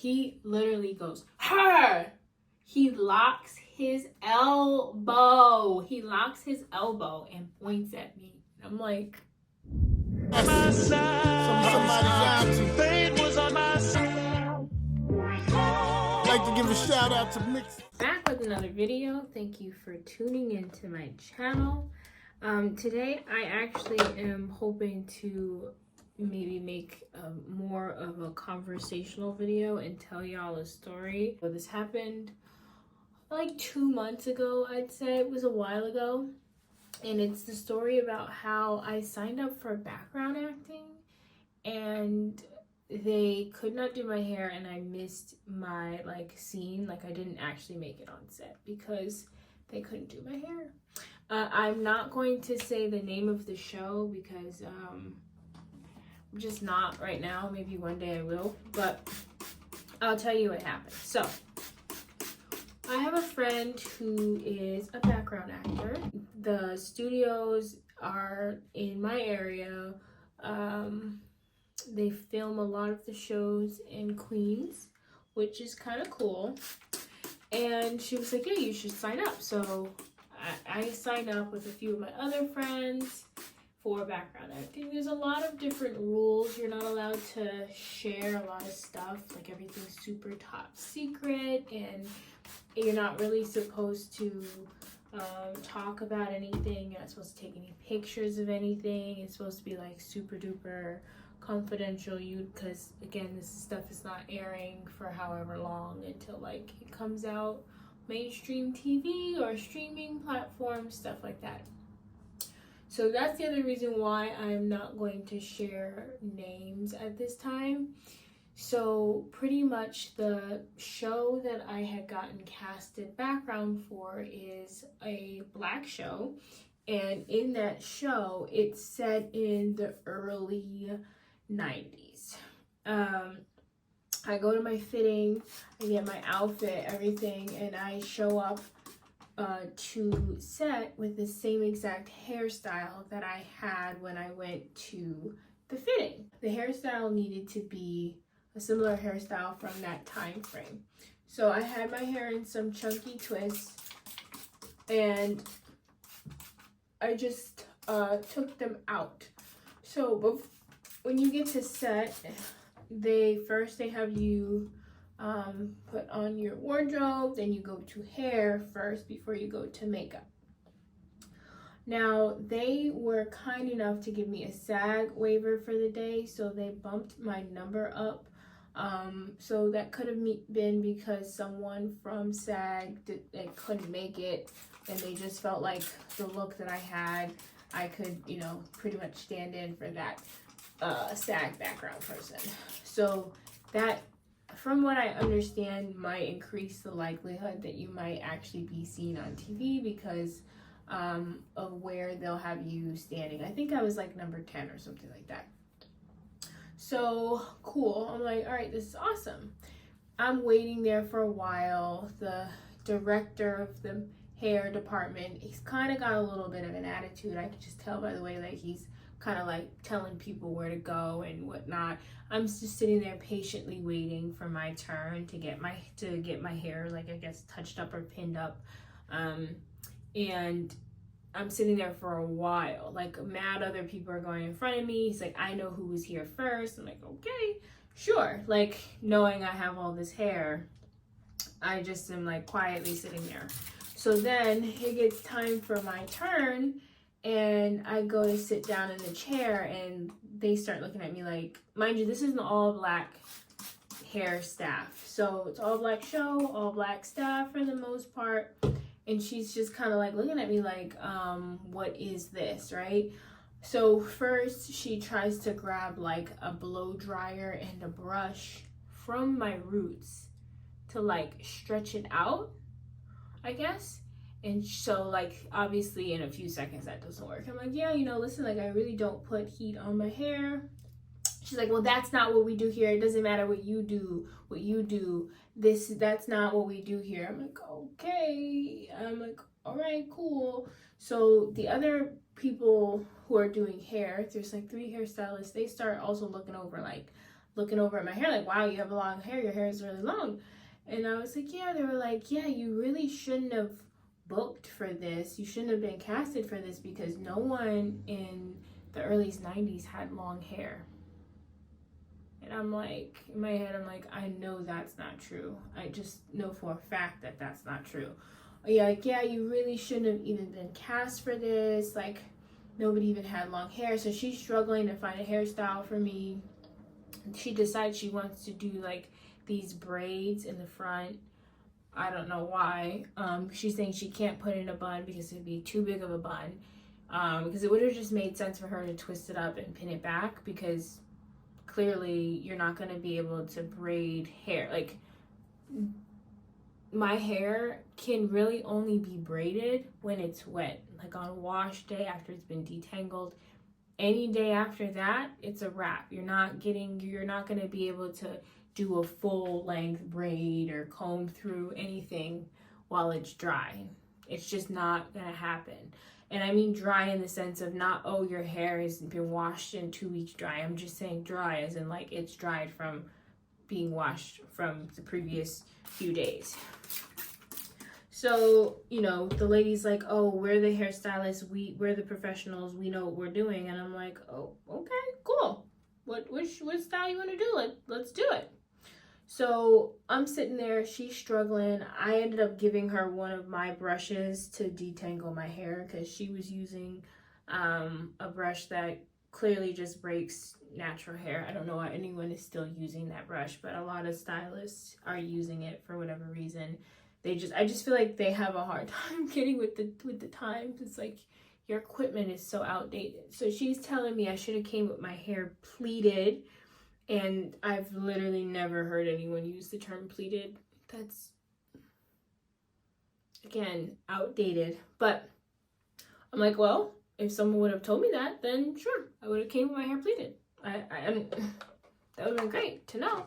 he literally goes, her! He locks his elbow. He locks his elbow and points at me. I'm like, Somebody's fate was on my side. Like to give a shout out to Mix. back with another video. Thank you for tuning into my channel. Today I actually am hoping to maybe make more of a conversational video and tell y'all a story. So this happened like 2 months ago, I'd say. It was a while ago. And it's the story about how I signed up for background acting and they could not do my hair, and I missed my scene. I didn't actually make it on set because they couldn't do my hair. I'm not going to say the name of the show because I'm just not right now. Maybe one day I will, but I'll tell you what happened. So I have a friend who is a background actor. The studios are in my area. They film a lot of the shows in Queens, which is kind of cool. And she was like, yeah, you should sign up. So I signed up with a few of my other friends for background acting. There's a lot of different rules. You're not allowed to share a lot of stuff. Everything's super top secret, and you're not really supposed to talk about anything. You're not supposed to take any pictures of anything. It's supposed to be super duper confidential, because again, this stuff is not airing for however long until it comes out mainstream TV or streaming platforms, stuff like that. So that's the other reason why I'm not going to share names at this time. So pretty much the show that I had gotten casted background for is a Black show, and in that show it's set in the early 90s. I go to my fitting, I get my outfit, everything, and I show up to set with the same exact hairstyle that I had when I went to the fitting. The hairstyle needed to be a similar hairstyle from that time frame. So I had my hair in some chunky twists, and I just took them out. So when you get to set, they have you put on your wardrobe, then you go to hair first before you go to makeup. Now, they were kind enough to give me a SAG waiver for the day, so they bumped my number up. So that could have been because someone from SAG couldn't make it, and they just felt like the look that I had, I could, pretty much stand in for that SAG background person. So that, from what I understand, might increase the likelihood that you might actually be seen on TV because of where they'll have you standing. I think I was number 10 or something like that. So cool. I'm like, all right, this is awesome. I'm waiting there for a while. The director of the hair department, he's kind of got a little bit of an attitude. I could just tell by the way he's kind of telling people where to go and whatnot. I'm just sitting there patiently waiting for my turn to get my hair I guess touched up or pinned up, and I'm sitting there for a while. Mad other people are going in front of me. He's like, I know who was here first. I'm like, okay, sure. Knowing I have all this hair, I just am quietly sitting there. So then it gets time for my turn, and I go to sit down in the chair, and they start looking at me mind you, this is an all black hair staff. So it's all black show, all black staff for the most part. And she's just kind of looking at me what is this, right? So first she tries to grab a blow dryer and a brush from my roots to stretch it out, I guess. And so obviously in a few seconds that doesn't work. I'm like, yeah, listen, I really don't put heat on my hair. She's like, well, that's not what we do here. It doesn't matter what you do. That's not what we do here. I'm like, okay. I'm like, all right, cool. So the other people who are doing hair, there's 3 hairstylists. They start also looking over looking over at my hair like, wow, you have long hair, your hair is really long. And I was like, yeah. They were like, yeah, you really shouldn't have booked for this. You shouldn't have been casted for this because no one in the early 90s had long hair. And I'm like, in my head, I'm like, I know that's not true. I just know for a fact that that's not true. Yeah, like, yeah, you really shouldn't have even been cast for this. Like, nobody even had long hair. So she's struggling to find a hairstyle for me. She decides she wants to do like these braids in the front. I don't know why. She's saying she can't put in a bun because it'd be too big of a bun. Because it would have just made sense for her to twist it up and pin it back, because clearly you're not going to be able to braid hair. Like, my hair can really only be braided when it's wet, like on wash day after it's been detangled. Any day after that, it's a wrap. You're not going to be able to do a full length braid or comb through anything while it's dry. It's just not going to happen. And I mean dry in the sense of not, oh, your hair has been washed in 2 weeks dry. I'm just saying dry as in like it's dried from being washed from the previous few days. So, you know, the lady's like, oh, we're the hairstylists. We're the professionals. We know what we're doing. And I'm like, oh, okay, cool. What style you want to do? Let's do it. So I'm sitting there, she's struggling. I ended up giving her one of my brushes to detangle my hair because she was using a brush that clearly just breaks natural hair. I don't know why anyone is still using that brush, but a lot of stylists are using it for whatever reason. I just feel like they have a hard time getting with the times. It's like your equipment is so outdated. So she's telling me I should have came with my hair pleated. And I've literally never heard anyone use the term pleated. That's, again, outdated. But I'm like, well, if someone would have told me that, then sure, I would have came with my hair pleated. That would have been great to know.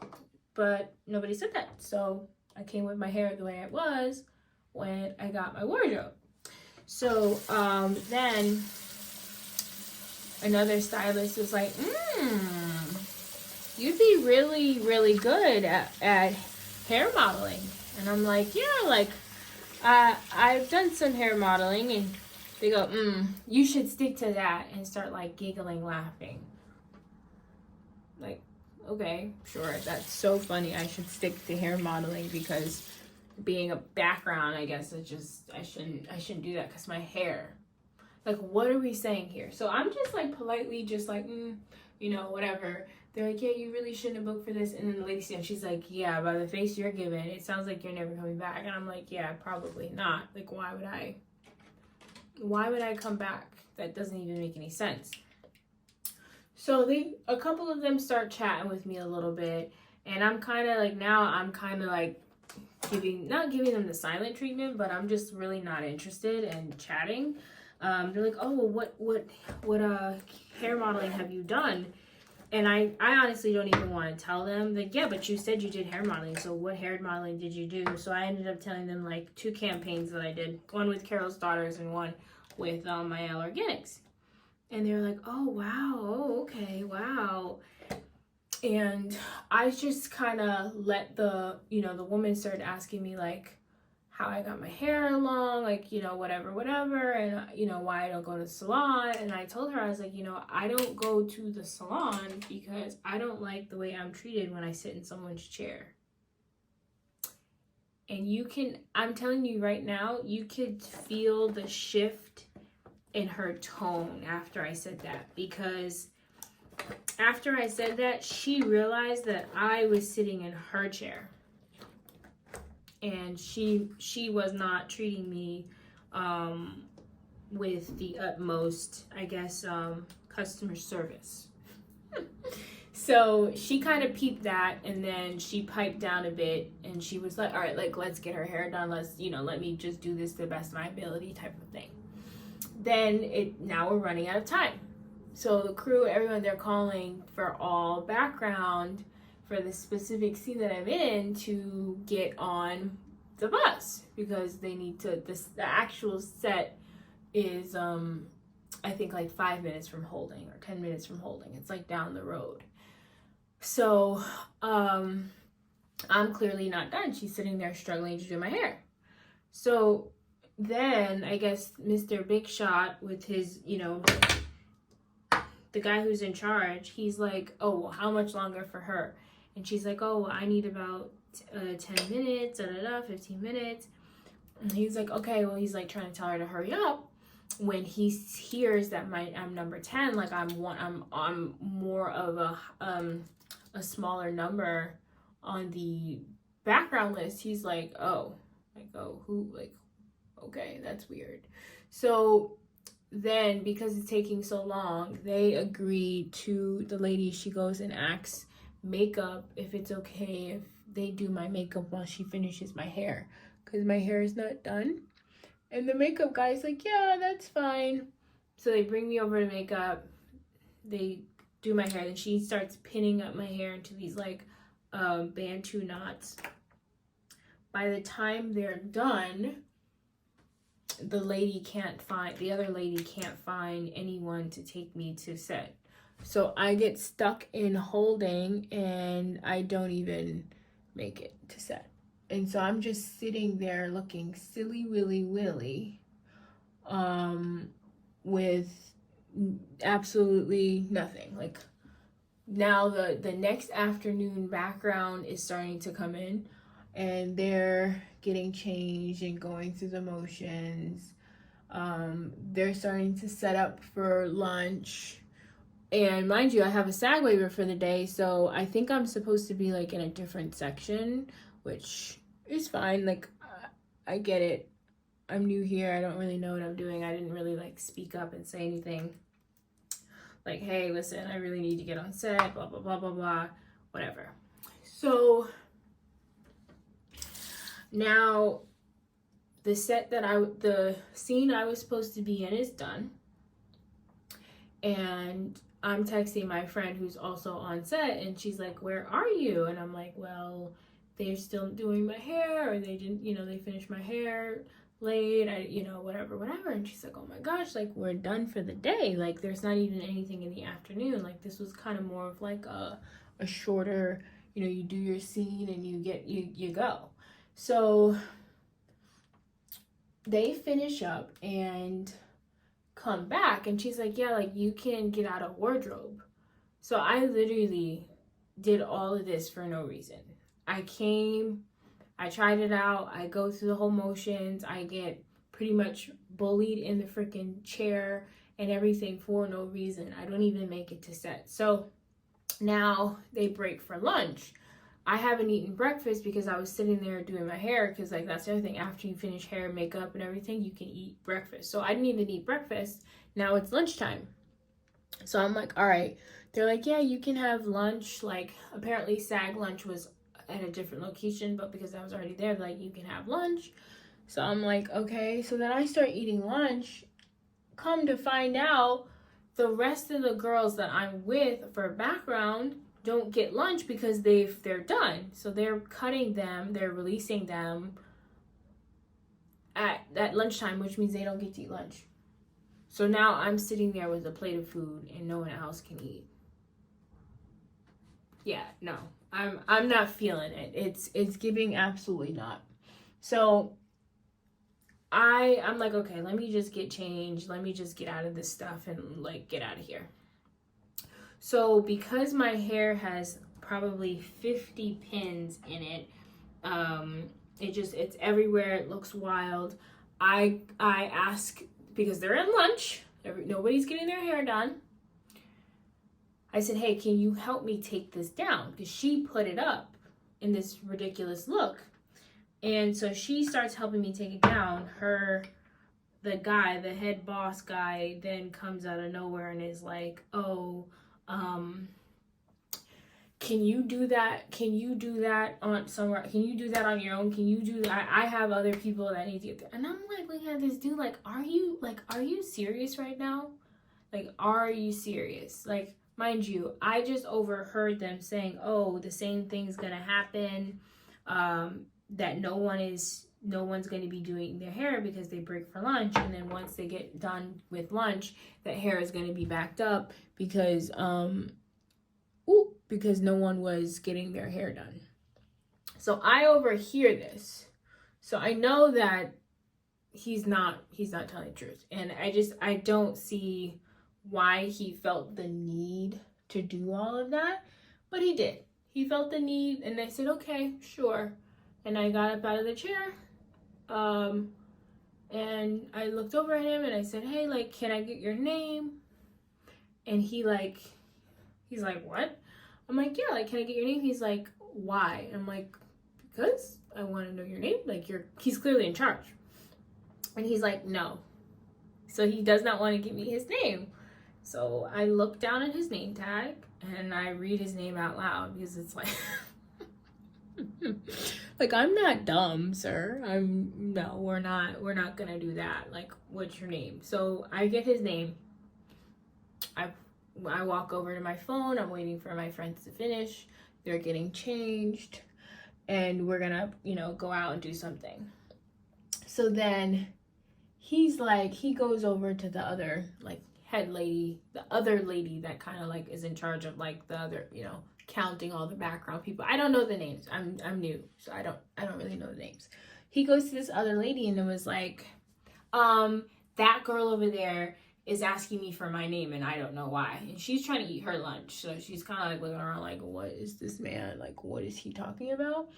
But nobody said that. So I came with my hair the way it was when I got my wardrobe. So then another stylist was like, you'd be really, really good at hair modeling. And I'm like, yeah, like, I've done some hair modeling. And they go, you should stick to that, and start, like, giggling, laughing. Like, okay, sure, that's so funny. I should stick to hair modeling because being a background, I guess, I shouldn't do that because my hair. Like, what are we saying here? So I'm just, like, politely just like, you know, whatever. They're like, yeah, you really shouldn't have booked for this. And then the lady said, she's like, yeah, by the face you're giving, it sounds like you're never coming back. And I'm like, yeah, probably not. Like, why would I come back? That doesn't even make any sense. So a couple of them start chatting with me a little bit. And I'm kind of like, now I'm kind of like not giving them the silent treatment, but I'm just really not interested in chatting. They're like, oh, well, what hair modeling have you done? And I honestly don't even want to tell them. Like, yeah, but you said you did hair modeling, so what hair modeling did you do? So I ended up telling them, like, 2 campaigns that I did. One with Carol's Daughters and one with Mael Organics. And they were like, oh, wow, oh, okay, wow. And I just kind of let the woman started asking me, like, how I got my hair long, like, you know, whatever, and, you know, why I don't go to the salon. And I told her, I was like, you know, I don't go to the salon because I don't like the way I'm treated when I sit in someone's chair. And I'm telling you right now, you could feel the shift in her tone after I said that, because after I said that, she realized that I was sitting in her chair. And she was not treating me with the utmost, I guess, customer service. So she kind of peeped that, and then she piped down a bit, and she was like, all right, like, let's get her hair done. Let's, you know, let me just do this to the best of my ability type of thing. Then now we're running out of time. So the crew, everyone, they're calling for all background for the specific scene that I'm in to get on the bus, because they need to, the actual set is, I think like 5 minutes from Holding or 10 minutes from Holding. It's like down the road. So, I'm clearly not done. She's sitting there struggling to do my hair. So then I guess Mr. Big Shot with his, the guy who's in charge, he's like, oh, well, how much longer for her? And she's like, oh, well, I need about 10 minutes, 15 minutes. And he's like, okay, well, he's like trying to tell her to hurry up. When he hears that I'm number 10, like I'm more of a smaller number on the background list, he's like, oh, who, like, okay, that's weird. So then, because it's taking so long, they agree to the lady. She goes and asks makeup if it's okay if they do my makeup while she finishes my hair, because my hair is not done. And the makeup guy's like, yeah, that's fine. So they bring me over to makeup. They do my hair. Then she starts pinning up my hair into these like Bantu knots. By the time they're done, the other lady can't find anyone to take me to set. So I get stuck in holding and I don't even make it to set. And so I'm just sitting there looking silly willy with absolutely nothing. Like, now the next afternoon background is starting to come in and they're getting changed and going through the motions. They're starting to set up for lunch. And mind you, I have a SAG waiver for the day, so I think I'm supposed to be like in a different section, which is fine. Like, I get it. I'm new here. I don't really know what I'm doing. I didn't really like speak up and say anything. Like, hey, listen, I really need to get on set, blah, blah, blah, blah, blah, whatever. So now the scene I was supposed to be in is done. And I'm texting my friend who's also on set, and she's like, where are you? And I'm like, well, they're still doing my hair, or they didn't, they finished my hair late, whatever. And she's like, oh my gosh, like, we're done for the day. Like, there's not even anything in the afternoon. Like, this was kind of more of like a shorter, you do your scene and you go. So they finish up and come back, and she's like, yeah, like, you can get out of wardrobe. So I literally did all of this for no reason. I came, I tried it out, I go through the whole motions, I get pretty much bullied in the freaking chair and everything for no reason. I don't even make it to set. So now they break for lunch. I haven't eaten breakfast because I was sitting there doing my hair, because like that's the other thing, after you finish hair, makeup and everything, you can eat breakfast. So I didn't even eat breakfast. Now it's lunchtime. So I'm like, all right. They're like, yeah, you can have lunch. Like, apparently SAG lunch was at a different location, but because I was already there, like, you can have lunch. So I'm like, okay. So then I start eating lunch. Come to find out, the rest of the girls that I'm with for background don't get lunch because they're done. So they're cutting them, they're releasing them at lunchtime, which means they don't get to eat lunch. So now I'm sitting there with a plate of food and no one else can eat. Yeah, no. I'm not feeling it. It's giving absolutely not. So I'm like, okay, let me just get changed. Let me just get out of this stuff and like get out of here. So because my hair has probably 50 pins in it, it's everywhere. It looks wild. I ask, because they're at lunch, nobody's getting their hair done. I said, hey, can you help me take this down? Because she put it up in this ridiculous look. And so she starts helping me take it down. The head boss guy, then comes out of nowhere and is like, oh, can you do that? Can you do that on somewhere? Can you do that on your own? Can you do that? I have other people that need to get there. And I'm like, looking at this dude, like, are you serious right now? Like, are you serious? Like, mind you, I just overheard them saying, oh, the same thing's gonna happen, that no one's going to be doing their hair because they break for lunch, and then once they get done with lunch, that hair is going to be backed up because because no one was getting their hair done. So I overhear this. So I know that he's not telling the truth. And I don't see why he felt the need to do all of that, but he did. He felt the need, and I said, okay, sure. And I got up out of the chair, and I looked over at him and I said, hey, like, can I get your name? And he's like, what? I'm like, yeah, like, can I get your name? He's like, why? I'm like, because I want to know your name. Like, he's clearly in charge. And he's like, no. So he does not want to give me his name. So I look down at his name tag and I read his name out loud, because it's like, like, I'm not dumb, sir. No, we're not gonna do that. Like, what's your name? So I get his name. I walk over to my phone. I'm waiting for my friends to finish. They're getting changed, and we're gonna, go out and do something. So then he's like, he goes over to the other, like, head lady, the other lady that kind of, like, is in charge of, like, the other, counting all the background people. I don't know the names. I'm new, so I don't really know the names. He goes to this other lady and it was like, that girl over there is asking me for my name and I don't know why. And she's trying to eat her lunch. So she's kind of like looking around like, what is this man? Like, what is he talking about?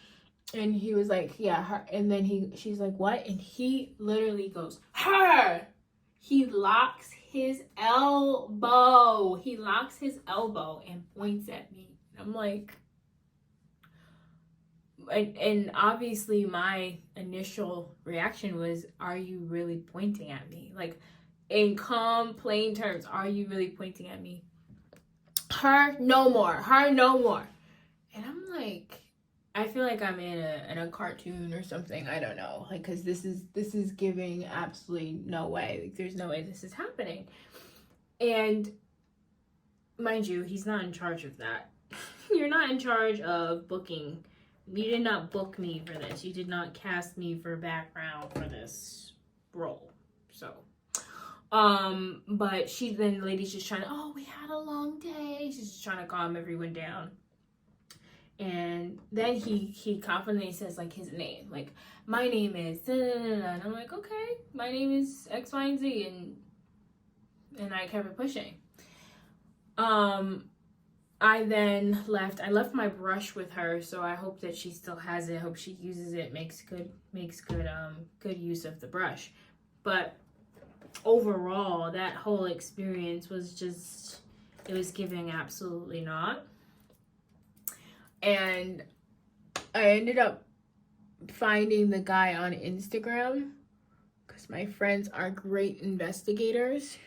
And he was like, yeah, her. And then she's like, what? And he literally goes, her. He locks his elbow. He locks his elbow and points at me. I'm like, and obviously my initial reaction was, are you really pointing at me? Like, in calm, plain terms, are you really pointing at me? Her no more. Her no more. And I'm like, I feel like I'm in a cartoon or something. I don't know. Like, because this is giving absolutely no way. Like, there's no way this is happening. And mind you, he's not in charge of that. You're not in charge of booking. You did not book me for this. You did not cast me for background for this role. So, but the lady's just trying to, oh, we had a long day. She's just trying to calm everyone down. And then he confidently says, like, his name. Like, my name is, and I'm like, okay, my name is X, Y, and Z. And I kept it pushing. I then left. I left my brush with her, so I hope that she still has it. I hope she uses it, makes good use of the brush. But overall, that whole experience was just, it was giving absolutely not. And I ended up finding the guy on Instagram, because my friends are great investigators,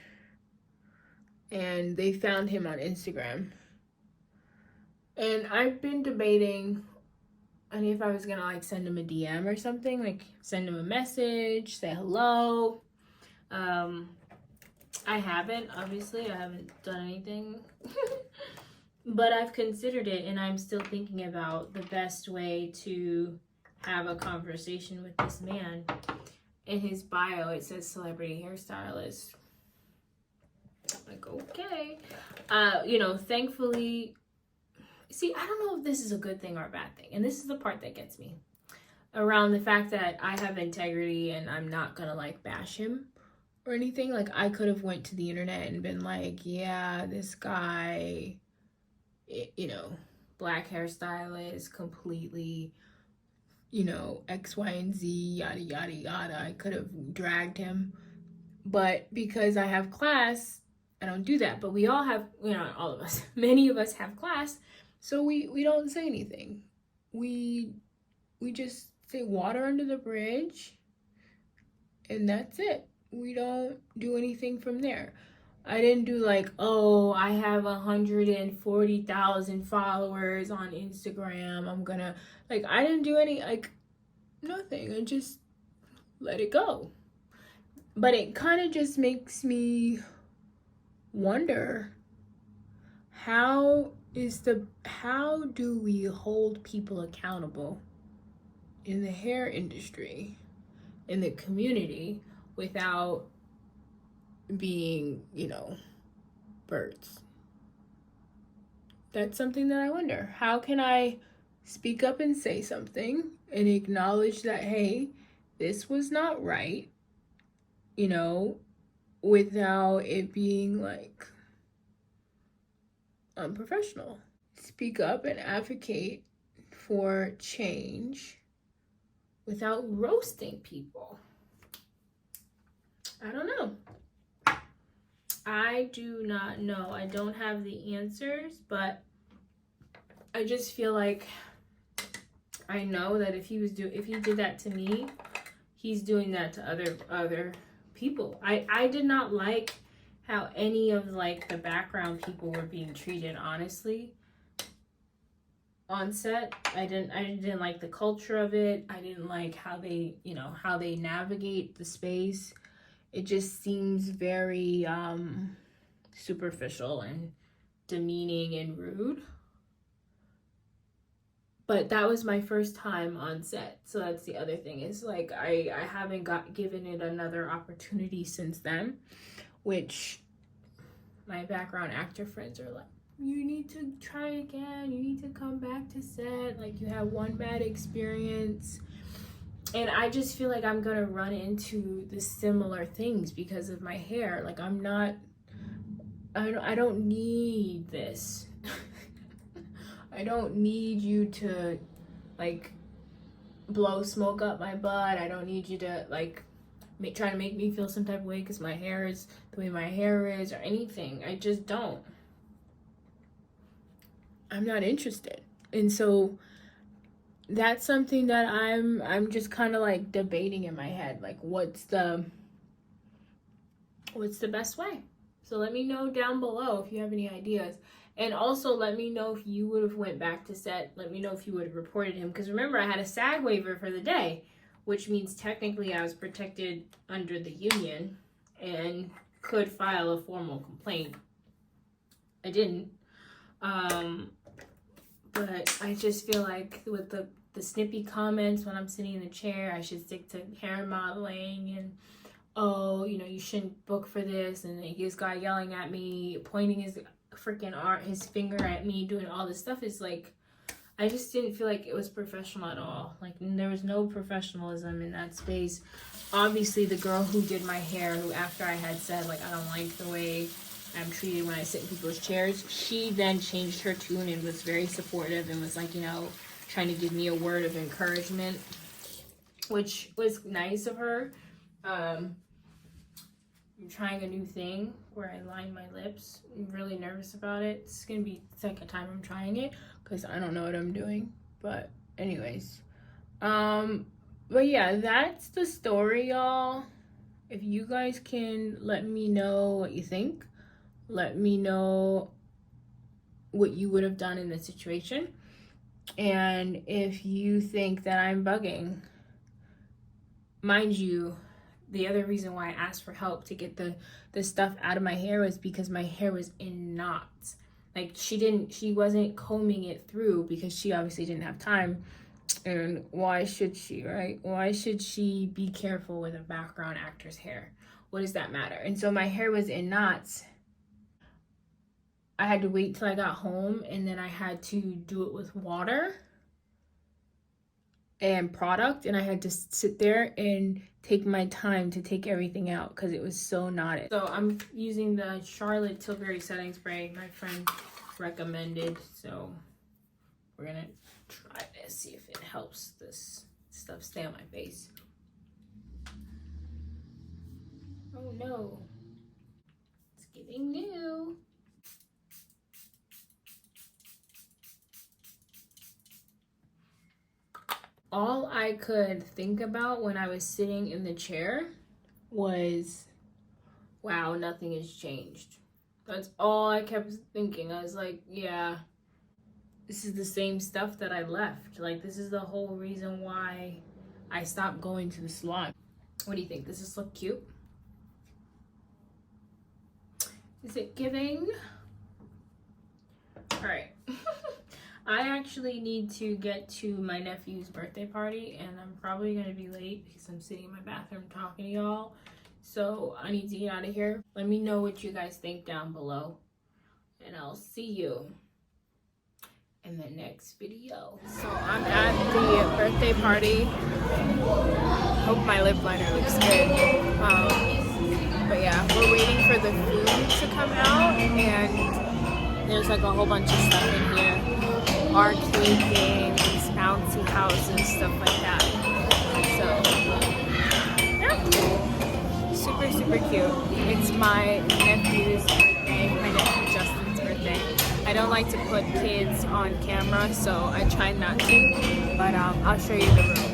and they found him on Instagram. And I've been debating if I was gonna, like, send him a DM or something, like, send him a message, say hello. I haven't, obviously, I haven't done anything. But I've considered it, and I'm still thinking about the best way to have a conversation with this man. In his bio, it says celebrity hairstylist. Like, okay. Thankfully, see, I don't know if this is a good thing or a bad thing. And this is the part that gets me. Around the fact that I have integrity and I'm not gonna, like, bash him or anything. Like, I could have went to the internet and been like, yeah, this guy, black hairstylist, completely, X, Y, and Z, yada, yada, yada. I could have dragged him. But because I have class, I don't do that. But we all have, all of us, many of us have class. So we don't say anything. We just say water under the bridge, and that's it. We don't do anything from there. I didn't do like, oh, I have 140,000 followers on Instagram. I'm gonna, like, I didn't do any, like, nothing. I just let it go. But it kind of just makes me wonder, how do we hold people accountable in the hair industry, in the community, without being, birds? that's something that I wonder. How can I speak up and say something and acknowledge that, hey, this was not right, you know, without it being like unprofessional? Speak up and advocate for change without roasting people. I don't know. I do not know. I don't have the answers, but I just feel like I know that if he did that to me, he's doing that to other people. I did not like how any of like the background people were being treated, honestly. On set, I didn't like the culture of it. I didn't like how they navigate the space. It just seems very superficial and demeaning and rude. But that was my first time on set, so that's the other thing, is like I haven't given it another opportunity since then, which my background actor friends are like, you need to try again, you need to come back to set, like you had one bad experience. And I just feel like I'm gonna run into the similar things because of my hair. Like I don't need this. I don't need you to like blow smoke up my butt. I don't need you to like try to make me feel some type of way because my hair is the way my hair is or anything. I just don't. I'm not interested. And so that's something that I'm just kind of like debating in my head, like what's the best way. So let me know down below if you have any ideas, and also let me know if you would have went back to set. Let me know if you would have reported him, because remember I had a SAG waiver for the day, which means technically I was protected under the union and could file a formal complaint. I didn't, but I just feel like with the snippy comments when I'm sitting in the chair, I should stick to hair modeling, and oh, you shouldn't book for this, and this guy yelling at me, pointing his his finger at me, doing all this stuff is like, I just didn't feel like it was professional at all. Like there was no professionalism in that space. Obviously the girl who did my hair, who after I had said like I don't like the way I'm treated when I sit in people's chairs, she then changed her tune and was very supportive and was like, trying to give me a word of encouragement, which was nice of her. I'm trying a new thing where I line my lips. I'm really nervous about it. It's gonna be the second time I'm trying it because I don't know what I'm doing. But anyways, but yeah, that's the story, y'all. If you guys can let me know what you think, let me know what you would have done in this situation, and if you think that I'm bugging. Mind you, the other reason why I asked for help to get the stuff out of my hair was because my hair was in knots. Like she wasn't combing it through because she obviously didn't have time. And why should she, right? Why should she be careful with a background actor's hair? What does that matter? And so my hair was in knots. I had to wait till I got home, and then I had to do it with water and product, and I had to sit there and take my time to take everything out because it was so knotted. So I'm using the Charlotte Tilbury setting spray my friend recommended, so we're gonna try this, see if it helps this stuff stay on my face. Oh no, it's getting new. All I could think about when I was sitting in the chair was, wow, nothing has changed. That's all I kept thinking. I was like, yeah, this is the same stuff that I left. Like, this is the whole reason why I stopped going to the salon. What do you think? Does this look cute? Is it giving? All right. I actually need to get to my nephew's birthday party, and I'm probably going to be late because I'm sitting in my bathroom talking to y'all. So I need to get out of here. Let me know what you guys think down below, and I'll see you in the next video. So I'm at the birthday party. Hope my lip liner looks good. But yeah, we're waiting for the food to come out, and there's like a whole bunch of stuff in here. Arcade games, bouncy houses, stuff like that. So yeah, super, super cute. It's my nephew's birthday, my nephew Justin's birthday. I don't like to put kids on camera, so I try not to, but I'll show you the room.